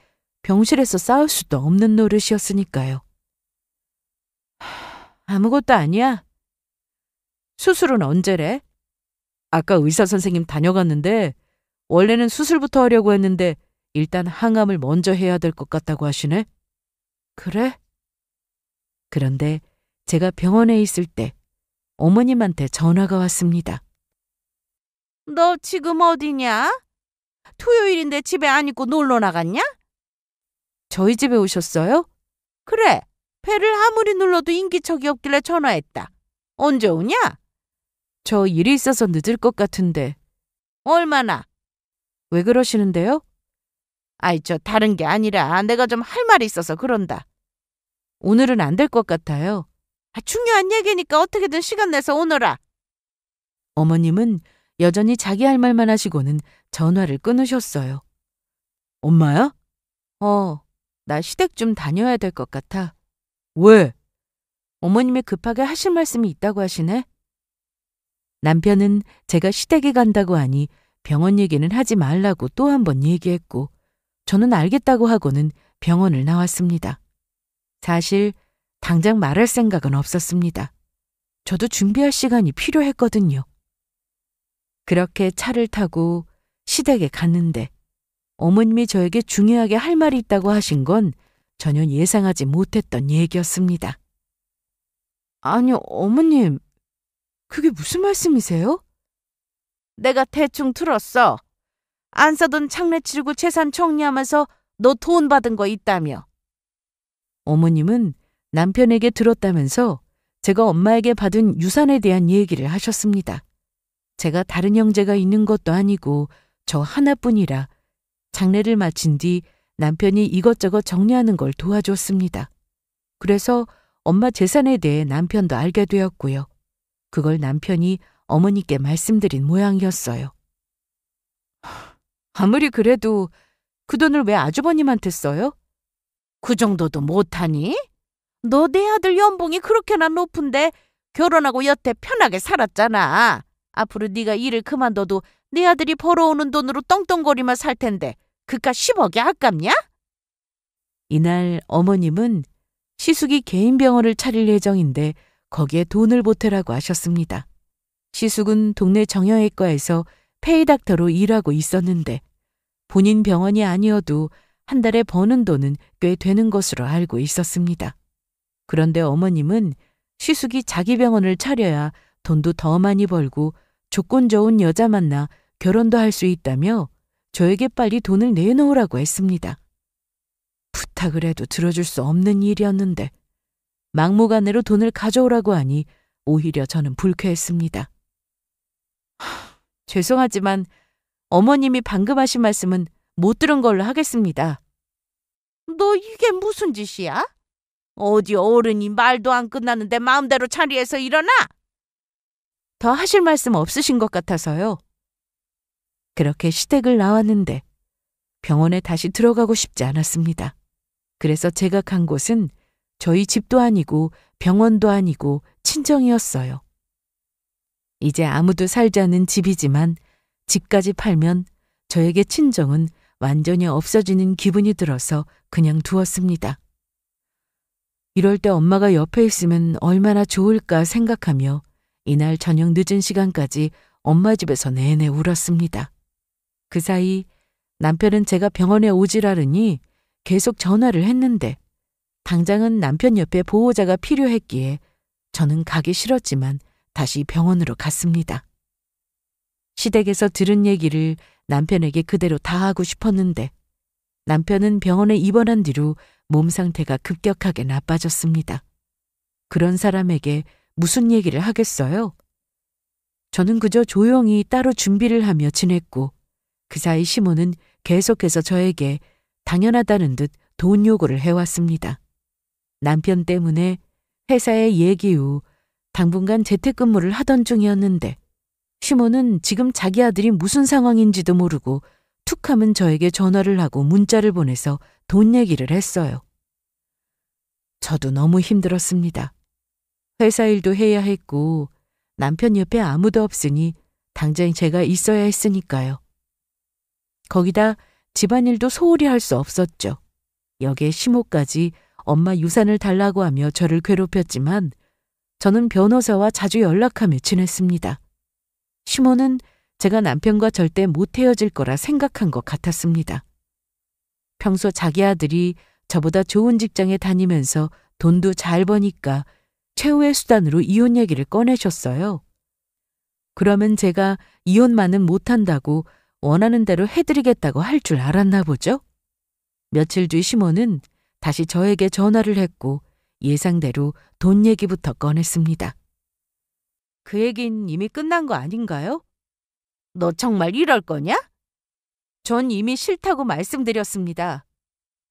병실에서 싸울 수도 없는 노릇이었으니까요. 아무것도 아니야. 수술은 언제래? 아까 의사 선생님 다녀갔는데 원래는 수술부터 하려고 했는데 일단 항암을 먼저 해야 될 것 같다고 하시네. 그래? 그런데 제가 병원에 있을 때 어머님한테 전화가 왔습니다. 너 지금 어디냐? 토요일인데 집에 안 있고 놀러 나갔냐? 저희 집에 오셨어요? 그래, 배를 아무리 눌러도 인기척이 없길래 전화했다. 언제 오냐? 저 일이 있어서 늦을 것 같은데. 얼마나? 왜 그러시는데요? 아이, 저 다른 게 아니라 내가 좀 할 말이 있어서 그런다. 오늘은 안 될 것 같아요. 중요한 얘기니까 어떻게든 시간 내서 오너라. 어머님은 여전히 자기 할 말만 하시고는 전화를 끊으셨어요. 엄마야? 나 시댁 좀 다녀야 될 것 같아. 왜? 어머님이 급하게 하실 말씀이 있다고 하시네. 남편은 제가 시댁에 간다고 하니 병원 얘기는 하지 말라고 또 한 번 얘기했고 저는 알겠다고 하고는 병원을 나왔습니다. 사실 당장 말할 생각은 없었습니다. 저도 준비할 시간이 필요했거든요. 그렇게 차를 타고 시댁에 갔는데 어머님이 저에게 중요하게 할 말이 있다고 하신 건 전혀 예상하지 못했던 얘기였습니다. 아니요, 어머님, 그게 무슨 말씀이세요? 내가 대충 들었어. 안 써던 창내 치르고 재산 정리하면서 너 돈 받은 거 있다며. 어머님은 남편에게 들었다면서 제가 엄마에게 받은 유산에 대한 얘기를 하셨습니다. 제가 다른 형제가 있는 것도 아니고 저 하나뿐이라 장례를 마친 뒤 남편이 이것저것 정리하는 걸 도와줬습니다. 그래서 엄마 재산에 대해 남편도 알게 되었고요. 그걸 남편이 어머니께 말씀드린 모양이었어요. 아무리 그래도 그 돈을 왜 아주버님한테 써요? 그 정도도 못하니? 너 내 아들 연봉이 그렇게나 높은데 결혼하고 여태 편하게 살았잖아. 앞으로 네가 일을 그만둬도 네 아들이 벌어오는 돈으로 떵떵거리며 살 텐데 그깟 10억이 아깝냐? 이날 어머님은 시숙이 개인 병원을 차릴 예정인데 거기에 돈을 보태라고 하셨습니다. 시숙은 동네 정형외과에서 페이닥터로 일하고 있었는데 본인 병원이 아니어도 한 달에 버는 돈은 꽤 되는 것으로 알고 있었습니다. 그런데 어머님은 시숙이 자기 병원을 차려야 돈도 더 많이 벌고 조건 좋은 여자 만나 결혼도 할 수 있다며 저에게 빨리 돈을 내놓으라고 했습니다. 부탁을 해도 들어줄 수 없는 일이었는데 막무가내로 돈을 가져오라고 하니 오히려 저는 불쾌했습니다. 죄송하지만 어머님이 방금 하신 말씀은 못 들은 걸로 하겠습니다. 너 이게 무슨 짓이야? 어디 어른이 말도 안 끝났는데 마음대로 자리에서 일어나? 더 하실 말씀 없으신 것 같아서요. 그렇게 시댁을 나왔는데 병원에 다시 들어가고 싶지 않았습니다. 그래서 제가 간 곳은 저희 집도 아니고 병원도 아니고 친정이었어요. 이제 아무도 살지 않은 집이지만 집까지 팔면 저에게 친정은 완전히 없어지는 기분이 들어서 그냥 두었습니다. 이럴 때 엄마가 옆에 있으면 얼마나 좋을까 생각하며 이날 저녁 늦은 시간까지 엄마 집에서 내내 울었습니다. 그 사이 남편은 제가 병원에 오지라르니 계속 전화를 했는데 당장은 남편 옆에 보호자가 필요했기에 저는 가기 싫었지만 다시 병원으로 갔습니다. 시댁에서 들은 얘기를 남편에게 그대로 다 하고 싶었는데 남편은 병원에 입원한 뒤로 몸 상태가 급격하게 나빠졌습니다. 그런 사람에게 무슨 얘기를 하겠어요? 저는 그저 조용히 따로 준비를 하며 지냈고 그 사이 시모는 계속해서 저에게 당연하다는 듯 돈 요구를 해왔습니다. 남편 때문에 회사의 얘기 후 당분간 재택근무를 하던 중이었는데 시모는 지금 자기 아들이 무슨 상황인지도 모르고 툭하면 저에게 전화를 하고 문자를 보내서 돈 얘기를 했어요. 저도 너무 힘들었습니다. 회사 일도 해야 했고 남편 옆에 아무도 없으니 당장 제가 있어야 했으니까요. 거기다 집안일도 소홀히 할 수 없었죠. 여기에 시모까지 엄마 유산을 달라고 하며 저를 괴롭혔지만 저는 변호사와 자주 연락하며 지냈습니다. 시모는 제가 남편과 절대 못 헤어질 거라 생각한 것 같았습니다. 평소 자기 아들이 저보다 좋은 직장에 다니면서 돈도 잘 버니까 최후의 수단으로 이혼 얘기를 꺼내셨어요. 그러면 제가 이혼만은 못한다고 원하는 대로 해드리겠다고 할 줄 알았나 보죠? 며칠 뒤 시모는 다시 저에게 전화를 했고 예상대로 돈 얘기부터 꺼냈습니다. 그 얘긴 이미 끝난 거 아닌가요? 너 정말 이럴 거냐? 전 이미 싫다고 말씀드렸습니다.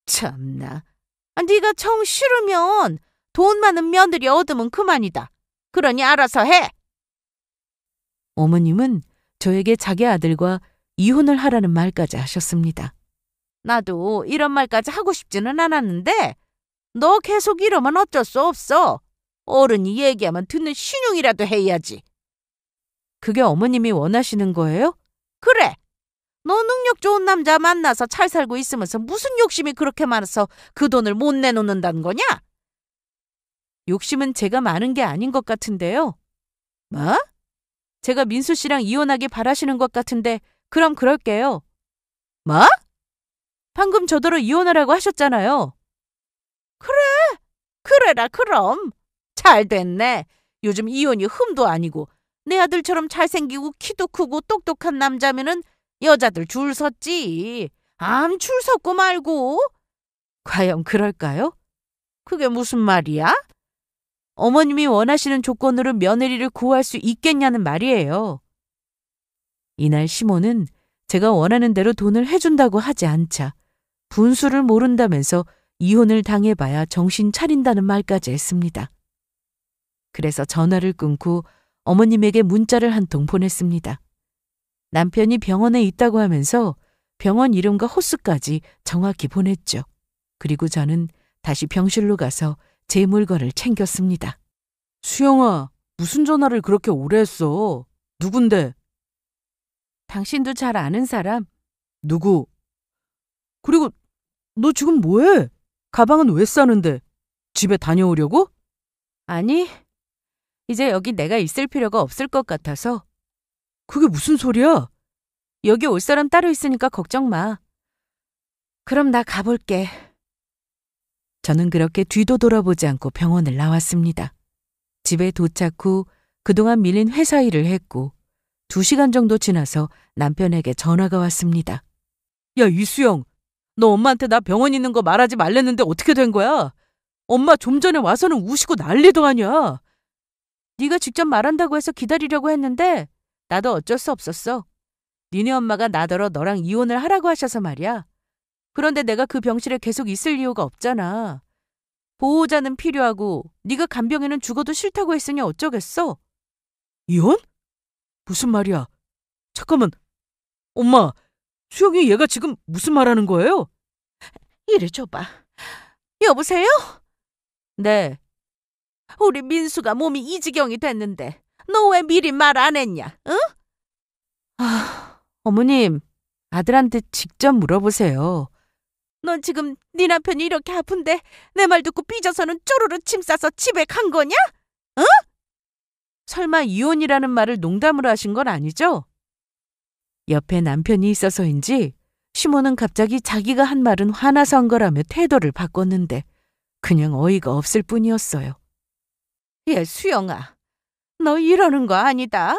참나. 네가 정 싫으면 돈 많은 며느리 얻으면 그만이다. 그러니 알아서 해. 어머님은 저에게 자기 아들과 이혼을 하라는 말까지 하셨습니다. 나도 이런 말까지 하고 싶지는 않았는데 너 계속 이러면 어쩔 수 없어. 어른이 얘기하면 듣는 신용이라도 해야지. 그게 어머님이 원하시는 거예요? 그래. 너 능력 좋은 남자 만나서 잘 살고 있으면서 무슨 욕심이 그렇게 많아서 그 돈을 못 내놓는다는 거냐? 욕심은 제가 많은 게 아닌 것 같은데요. 뭐? 제가 민수 씨랑 이혼하기 바라시는 것 같은데 그럼 그럴게요. 뭐? 방금 저더러 이혼하라고 하셨잖아요. 그래, 그래라 그럼. 잘 됐네. 요즘 이혼이 흠도 아니고 내 아들처럼 잘생기고 키도 크고 똑똑한 남자면은 여자들 줄 섰지. 암 줄 섰고 말고. 과연 그럴까요? 그게 무슨 말이야? 어머님이 원하시는 조건으로 며느리를 구할 수 있겠냐는 말이에요. 이날 시모는 제가 원하는 대로 돈을 해준다고 하지 않자 분수를 모른다면서 이혼을 당해봐야 정신 차린다는 말까지 했습니다. 그래서 전화를 끊고 어머님에게 문자를 한 통 보냈습니다. 남편이 병원에 있다고 하면서 병원 이름과 호수까지 정확히 보냈죠. 그리고 저는 다시 병실로 가서 제 물건을 챙겼습니다. 수영아, 무슨 전화를 그렇게 오래 했어? 누군데? 당신도 잘 아는 사람. 누구? 그리고 너 지금 뭐해? 가방은 왜 싸는데? 집에 다녀오려고? 아니, 이제 여기 내가 있을 필요가 없을 것 같아서. 그게 무슨 소리야? 여기 올 사람 따로 있으니까 걱정 마. 그럼 나 가볼게. 저는 그렇게 뒤도 돌아보지 않고 병원을 나왔습니다. 집에 도착 후 그동안 밀린 회사 일을 했고 2시간 정도 지나서 남편에게 전화가 왔습니다. 야, 이수영, 너 엄마한테 나 병원 있는 거 말하지 말랬는데 어떻게 된 거야? 엄마 좀 전에 와서는 우시고 난리도 아니야. 네가 직접 말한다고 해서 기다리려고 했는데 나도 어쩔 수 없었어. 니네 엄마가 나더러 너랑 이혼을 하라고 하셔서 말이야. 그런데 내가 그 병실에 계속 있을 이유가 없잖아. 보호자는 필요하고 네가 간병인은 죽어도 싫다고 했으니 어쩌겠어? 이혼? 무슨 말이야? 잠깐만, 엄마, 수영이 얘가 지금 무슨 말하는 거예요? 이리 줘봐. 여보세요? 네. 우리 민수가 몸이 이 지경이 됐는데 너 왜 미리 말 안 했냐? 응? 어머님, 아들한테 직접 물어보세요. 넌 지금 네 남편이 이렇게 아픈데 내 말 듣고 삐져서는 쪼르르 침 싸서 집에 간 거냐? 응? 설마 이혼이라는 말을 농담으로 하신 건 아니죠? 옆에 남편이 있어서인지 시모는 갑자기 자기가 한 말은 화나서 한 거라며 태도를 바꿨는데 그냥 어이가 없을 뿐이었어요. 얘 수영아, 너 이러는 거 아니다.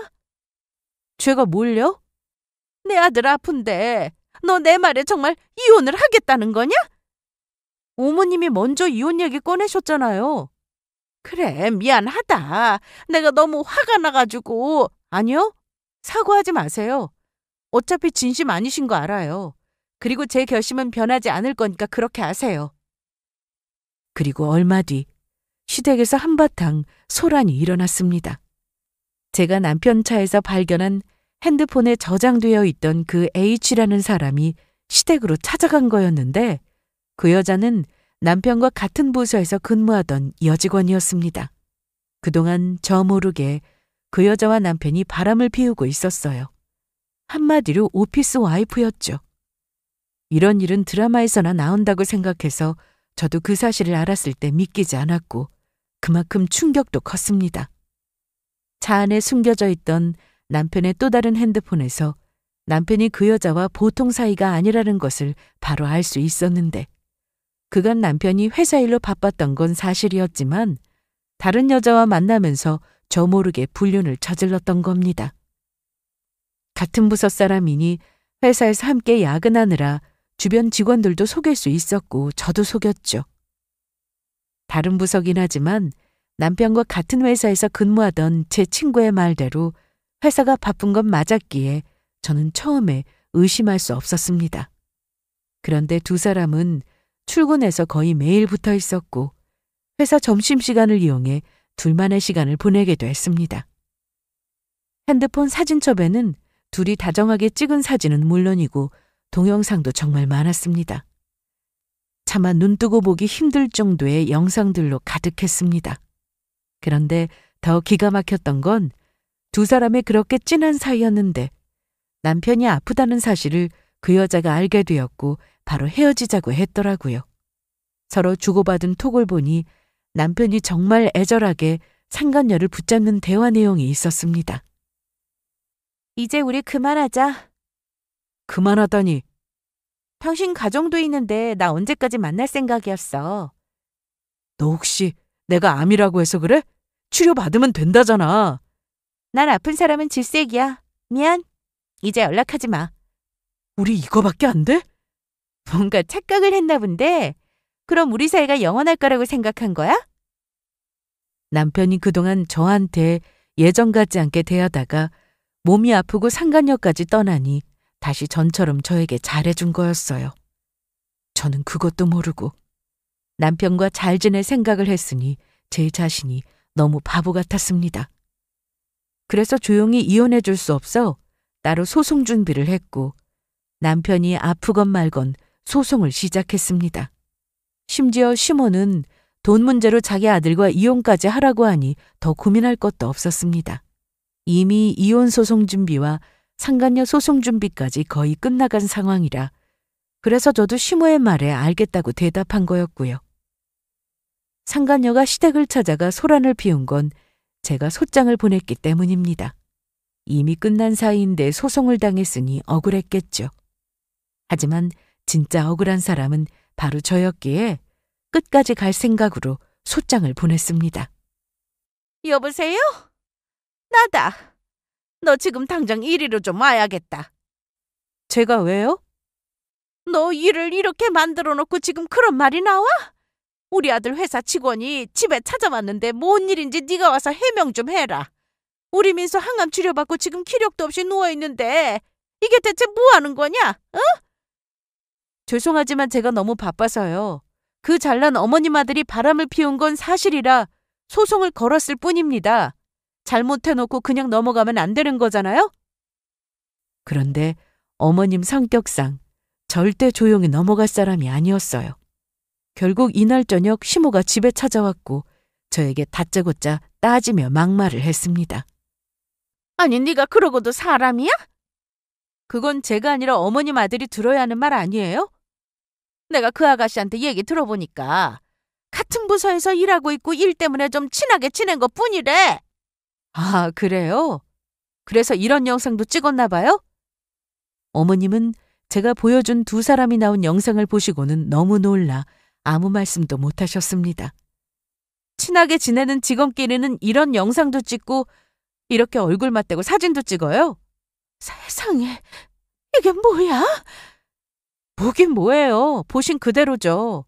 죄가 뭘요? 내 아들 아픈데 너 내 말에 정말 이혼을 하겠다는 거냐? 어머님이 먼저 이혼 얘기 꺼내셨잖아요. 그래, 미안하다. 내가 너무 화가 나가지고. 아니요, 사과하지 마세요. 어차피 진심 아니신 거 알아요. 그리고 제 결심은 변하지 않을 거니까 그렇게 하세요. 그리고 얼마 뒤 시댁에서 한바탕 소란이 일어났습니다. 제가 남편 차에서 발견한 핸드폰에 저장되어 있던 그 H라는 사람이 시댁으로 찾아간 거였는데 그 여자는 남편과 같은 부서에서 근무하던 여직원이었습니다. 그동안 저 모르게 그 여자와 남편이 바람을 피우고 있었어요. 한마디로 오피스 와이프였죠. 이런 일은 드라마에서나 나온다고 생각해서 저도 그 사실을 알았을 때 믿기지 않았고 그만큼 충격도 컸습니다. 차 안에 숨겨져 있던 남편의 또 다른 핸드폰에서 남편이 그 여자와 보통 사이가 아니라는 것을 바로 알 수 있었는데 그간 남편이 회사 일로 바빴던 건 사실이었지만 다른 여자와 만나면서 저 모르게 불륜을 저질렀던 겁니다. 같은 부서 사람이니 회사에서 함께 야근하느라 주변 직원들도 속일 수 있었고 저도 속였죠. 다른 부서긴 하지만 남편과 같은 회사에서 근무하던 제 친구의 말대로 회사가 바쁜 건 맞았기에 저는 처음에 의심할 수 없었습니다. 그런데 두 사람은 출근해서 거의 매일 붙어 있었고 회사 점심시간을 이용해 둘만의 시간을 보내기도 했습니다. 핸드폰 사진첩에는 둘이 다정하게 찍은 사진은 물론이고 동영상도 정말 많았습니다. 차마 눈뜨고 보기 힘들 정도의 영상들로 가득했습니다. 그런데 더 기가 막혔던 건 두 사람의 그렇게 진한 사이였는데 남편이 아프다는 사실을 그 여자가 알게 되었고 바로 헤어지자고 했더라고요. 서로 주고받은 톡을 보니 남편이 정말 애절하게 상간녀를 붙잡는 대화 내용이 있었습니다. 이제 우리 그만하자. 그만하다니. 당신 가정도 있는데 나 언제까지 만날 생각이었어. 너 혹시 내가 암이라고 해서 그래? 치료받으면 된다잖아. 난 아픈 사람은 질색이야. 미안. 이제 연락하지 마. 우리 이거밖에 안 돼? 뭔가 착각을 했나 본데 그럼 우리 사이가 영원할 거라고 생각한 거야? 남편이 그동안 저한테 예전 같지 않게 대하다가 몸이 아프고 상간녀까지 떠나니 다시 전처럼 저에게 잘해준 거였어요. 저는 그것도 모르고 남편과 잘 지낼 생각을 했으니 제 자신이 너무 바보 같았습니다. 그래서 조용히 이혼해 줄 수 없어 따로 소송 준비를 했고 남편이 아프건 말건 소송을 시작했습니다. 심지어 시모는 돈 문제로 자기 아들과 이혼까지 하라고 하니 더 고민할 것도 없었습니다. 이미 이혼 소송 준비와 상간녀 소송 준비까지 거의 끝나간 상황이라 그래서 저도 시모의 말에 알겠다고 대답한 거였고요. 상간녀가 시댁을 찾아가 소란을 피운 건 제가 소장을 보냈기 때문입니다. 이미 끝난 사이인데 소송을 당했으니 억울했겠죠. 하지만 진짜 억울한 사람은 바로 저였기에 끝까지 갈 생각으로 소장을 보냈습니다. 여보세요? 나다. 너 지금 당장 이리로 좀 와야겠다. 제가 왜요? 너 일을 이렇게 만들어 놓고 지금 그런 말이 나와? 우리 아들 회사 직원이 집에 찾아왔는데 뭔 일인지 네가 와서 해명 좀 해라. 우리 민수 항암 치료받고 지금 기력도 없이 누워있는데 이게 대체 뭐 하는 거냐? 어? 죄송하지만 제가 너무 바빠서요. 그 잘난 어머님 아들이 바람을 피운 건 사실이라 소송을 걸었을 뿐입니다. 잘못해놓고 그냥 넘어가면 안 되는 거잖아요? 그런데 어머님 성격상 절대 조용히 넘어갈 사람이 아니었어요. 결국 이날 저녁 시모가 집에 찾아왔고 저에게 다짜고짜 따지며 막말을 했습니다. 아니 네가 그러고도 사람이야? 그건 제가 아니라 어머님 아들이 들어야 하는 말 아니에요? 내가 그 아가씨한테 얘기 들어보니까 같은 부서에서 일하고 있고 일 때문에 좀 친하게 지낸 것 뿐이래. 아, 그래요? 그래서 이런 영상도 찍었나 봐요? 어머님은 제가 보여준 두 사람이 나온 영상을 보시고는 너무 놀라 아무 말씀도 못 하셨습니다. 친하게 지내는 직원끼리는 이런 영상도 찍고 이렇게 얼굴 맞대고 사진도 찍어요? 세상에, 이게 뭐야? 뭐긴 뭐예요. 보신 그대로죠.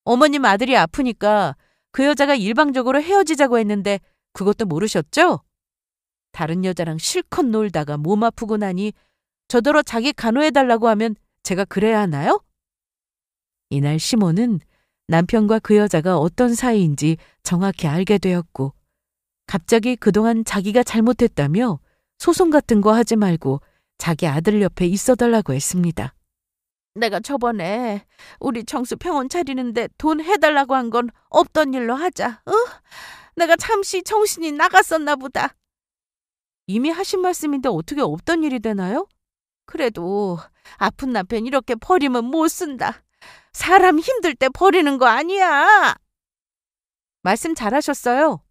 어머님 아들이 아프니까 그 여자가 일방적으로 헤어지자고 했는데 그것도 모르셨죠? 다른 여자랑 실컷 놀다가 몸 아프고 나니 저더러 자기 간호해달라고 하면 제가 그래야 하나요? 이날 시모는 남편과 그 여자가 어떤 사이인지 정확히 알게 되었고 갑자기 그동안 자기가 잘못했다며 소송 같은 거 하지 말고 자기 아들 옆에 있어달라고 했습니다. 내가 저번에 우리 정수 병원 차리는데 돈 해달라고 한 건 없던 일로 하자. 어? 내가 잠시 정신이 나갔었나 보다. 이미 하신 말씀인데 어떻게 없던 일이 되나요? 그래도 아픈 남편 이렇게 버리면 못 쓴다. 사람 힘들 때 버리는 거 아니야. 말씀 잘하셨어요.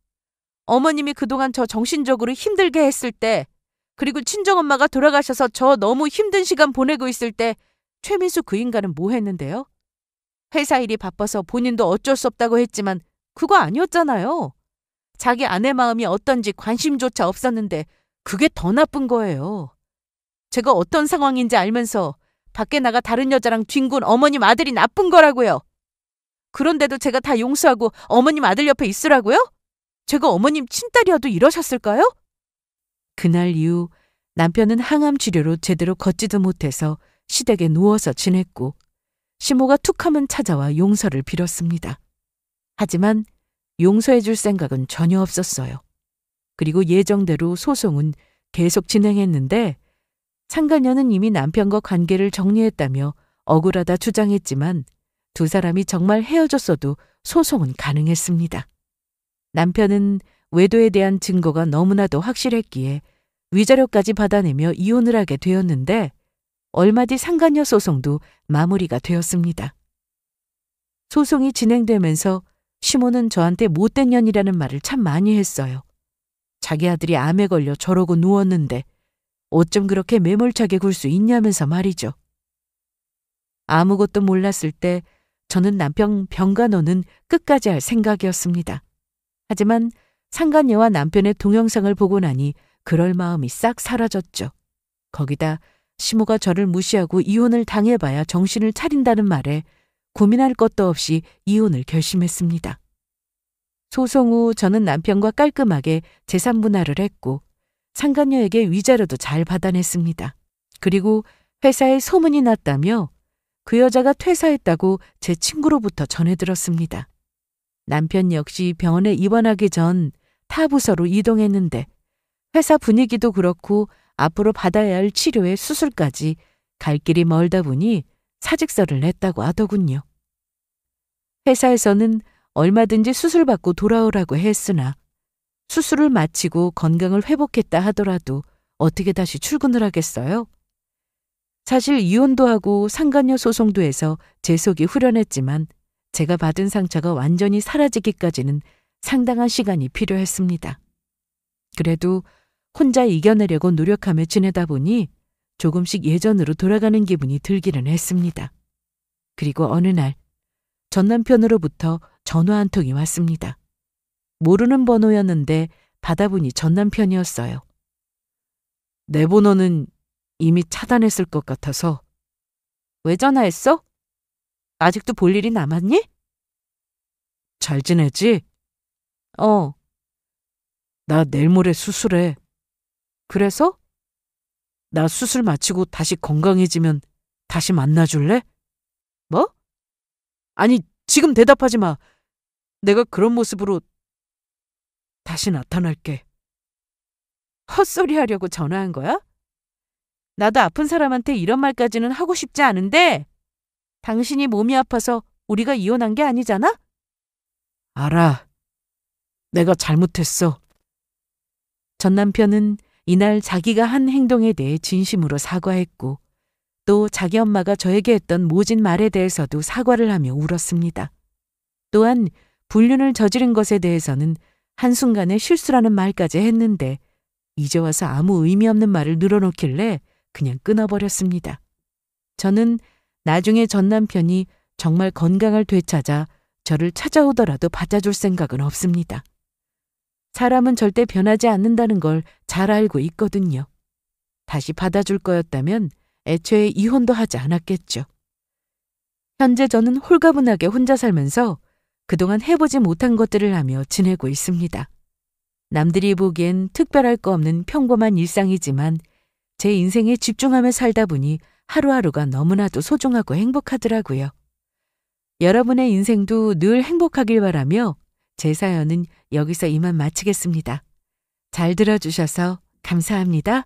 어머님이 그동안 저 정신적으로 힘들게 했을 때 그리고 친정엄마가 돌아가셔서 저 너무 힘든 시간 보내고 있을 때 최민수 그 인간은 뭐 했는데요? 회사 일이 바빠서 본인도 어쩔 수 없다고 했지만 그거 아니었잖아요. 자기 아내 마음이 어떤지 관심조차 없었는데 그게 더 나쁜 거예요. 제가 어떤 상황인지 알면서 밖에 나가 다른 여자랑 뒹군 어머님 아들이 나쁜 거라고요. 그런데도 제가 다 용서하고 어머님 아들 옆에 있으라고요? 제가 어머님 친딸이어도 이러셨을까요? 그날 이후 남편은 항암 치료로 제대로 걷지도 못해서 시댁에 누워서 지냈고 시모가 툭하면 찾아와 용서를 빌었습니다. 하지만 용서해 줄 생각은 전혀 없었어요. 그리고 예정대로 소송은 계속 진행했는데 상간녀는 이미 남편과 관계를 정리했다며 억울하다 주장했지만 두 사람이 정말 헤어졌어도 소송은 가능했습니다. 남편은 외도에 대한 증거가 너무나도 확실했기에 위자료까지 받아내며 이혼을 하게 되었는데 얼마 뒤 상간녀 소송도 마무리가 되었습니다. 소송이 진행되면서 시모는 저한테 못된 년이라는 말을 참 많이 했어요. 자기 아들이 암에 걸려 저러고 누웠는데 어쩜 그렇게 매몰차게 굴 수 있냐면서 말이죠. 아무것도 몰랐을 때 저는 남편 병간호는 끝까지 할 생각이었습니다. 하지만 상간녀와 남편의 동영상을 보고 나니 그럴 마음이 싹 사라졌죠. 거기다 시모가 저를 무시하고 이혼을 당해봐야 정신을 차린다는 말에 고민할 것도 없이 이혼을 결심했습니다. 소송 후 저는 남편과 깔끔하게 재산 분할을 했고 상간녀에게 위자료도 잘 받아냈습니다. 그리고 회사에 소문이 났다며 그 여자가 퇴사했다고 제 친구로부터 전해 들었습니다. 남편 역시 병원에 입원하기 전 타 부서로 이동했는데 회사 분위기도 그렇고 앞으로 받아야 할 치료에 수술까지 갈 길이 멀다 보니 사직서를 냈다고 하더군요. 회사에서는 얼마든지 수술받고 돌아오라고 했으나 수술을 마치고 건강을 회복했다 하더라도 어떻게 다시 출근을 하겠어요? 사실 이혼도 하고 상간녀 소송도 해서 제 속이 후련했지만 제가 받은 상처가 완전히 사라지기까지는 상당한 시간이 필요했습니다. 그래도 혼자 이겨내려고 노력하며 지내다 보니 조금씩 예전으로 돌아가는 기분이 들기는 했습니다. 그리고 어느 날 전 남편으로부터 전화 한 통이 왔습니다. 모르는 번호였는데 받아보니 전 남편이었어요. 내 번호는 이미 차단했을 것 같아서 왜 전화했어? 아직도 볼 일이 남았니? 잘 지내지? 어, 나 내일 모레 수술해. 그래서? 나 수술 마치고 다시 건강해지면 다시 만나줄래? 뭐? 아니, 지금 대답하지 마. 내가 그런 모습으로 다시 나타날게. 헛소리 하려고 전화한 거야? 나도 아픈 사람한테 이런 말까지는 하고 싶지 않은데 당신이 몸이 아파서 우리가 이혼한 게 아니잖아? 알아. 내가 잘못했어. 전 남편은 이날 자기가 한 행동에 대해 진심으로 사과했고 또 자기 엄마가 저에게 했던 모진 말에 대해서도 사과를 하며 울었습니다. 또한 불륜을 저지른 것에 대해서는 한순간에 실수라는 말까지 했는데 이제 와서 아무 의미 없는 말을 늘어놓길래 그냥 끊어버렸습니다. 저는 나중에 전 남편이 정말 건강을 되찾아 저를 찾아오더라도 받아줄 생각은 없습니다. 사람은 절대 변하지 않는다는 걸 잘 알고 있거든요. 다시 받아줄 거였다면 애초에 이혼도 하지 않았겠죠. 현재 저는 홀가분하게 혼자 살면서 그동안 해보지 못한 것들을 하며 지내고 있습니다. 남들이 보기엔 특별할 거 없는 평범한 일상이지만 제 인생에 집중하며 살다 보니 하루하루가 너무나도 소중하고 행복하더라고요. 여러분의 인생도 늘 행복하길 바라며 제 사연은 여기서 이만 마치겠습니다. 잘 들어주셔서 감사합니다.